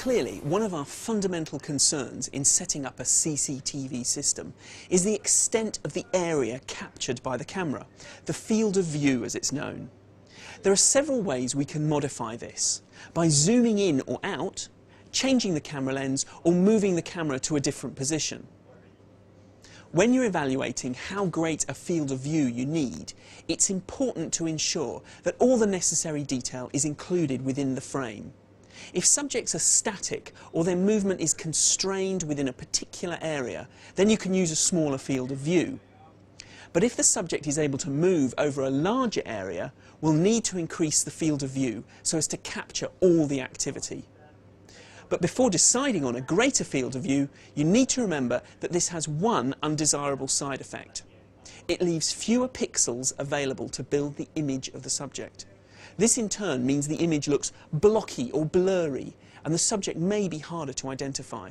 Clearly, one of our fundamental concerns in setting up a CCTV system is the extent of the area captured by the camera, the field of view as it's known. There are several ways we can modify this: by zooming in or out, changing the camera lens, or moving the camera to a different position. When you're evaluating how great a field of view you need, it's important to ensure that all the necessary detail is included within the frame. If subjects are static or their movement is constrained within a particular area, then you can use a smaller field of view. But if the subject is able to move over a larger area, we'll need to increase the field of view so as to capture all the activity. But before deciding on a greater field of view, you need to remember that this has one undesirable side effect. It leaves fewer pixels available to build the image of the subject. This in turn means the image looks blocky or blurry, and the subject may be harder to identify.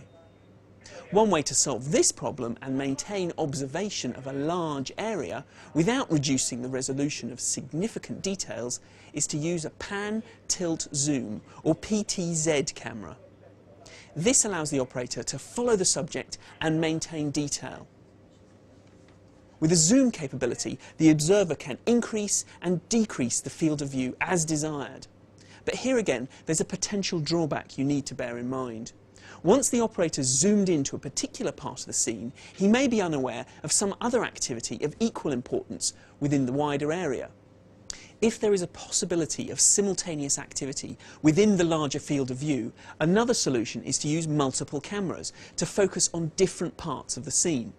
One way to solve this problem and maintain observation of a large area without reducing the resolution of significant details is to use a pan, tilt, zoom or PTZ camera. This allows the operator to follow the subject and maintain detail. With a zoom capability, the observer can increase and decrease the field of view as desired. But here again, there's a potential drawback you need to bear in mind. Once the operator's zoomed into a particular part of the scene, he may be unaware of some other activity of equal importance within the wider area. If there is a possibility of simultaneous activity within the larger field of view, another solution is to use multiple cameras to focus on different parts of the scene.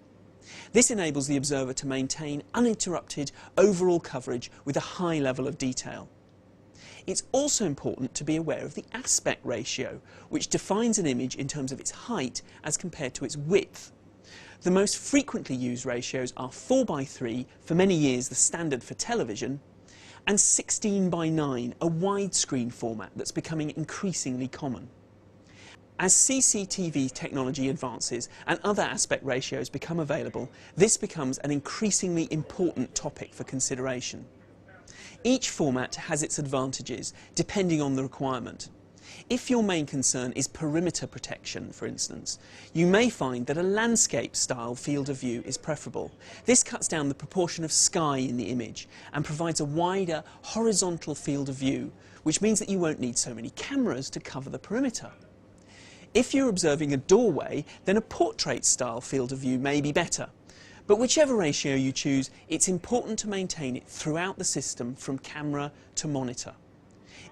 This enables the observer to maintain uninterrupted overall coverage with a high level of detail. It's also important to be aware of the aspect ratio, which defines an image in terms of its height as compared to its width. The most frequently used ratios are 4:3, for many years the standard for television, and 16:9, a widescreen format that's becoming increasingly common. As CCTV technology advances and other aspect ratios become available, this becomes an increasingly important topic for consideration. Each format has its advantages, depending on the requirement. If your main concern is perimeter protection, for instance, you may find that a landscape-style field of view is preferable. This cuts down the proportion of sky in the image and provides a wider horizontal field of view, which means that you won't need so many cameras to cover the perimeter. If you're observing a doorway, then a portrait-style field of view may be better. But whichever ratio you choose, it's important to maintain it throughout the system from camera to monitor.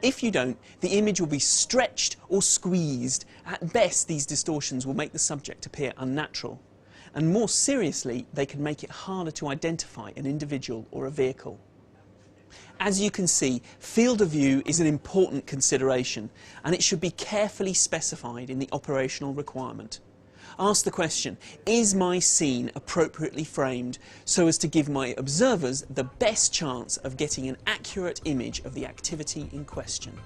If you don't, the image will be stretched or squeezed. At best, these distortions will make the subject appear unnatural. And more seriously, they can make it harder to identify an individual or a vehicle. As you can see, field of view is an important consideration, and it should be carefully specified in the operational requirement. Ask the question, is my scene appropriately framed so as to give my observers the best chance of getting an accurate image of the activity in question?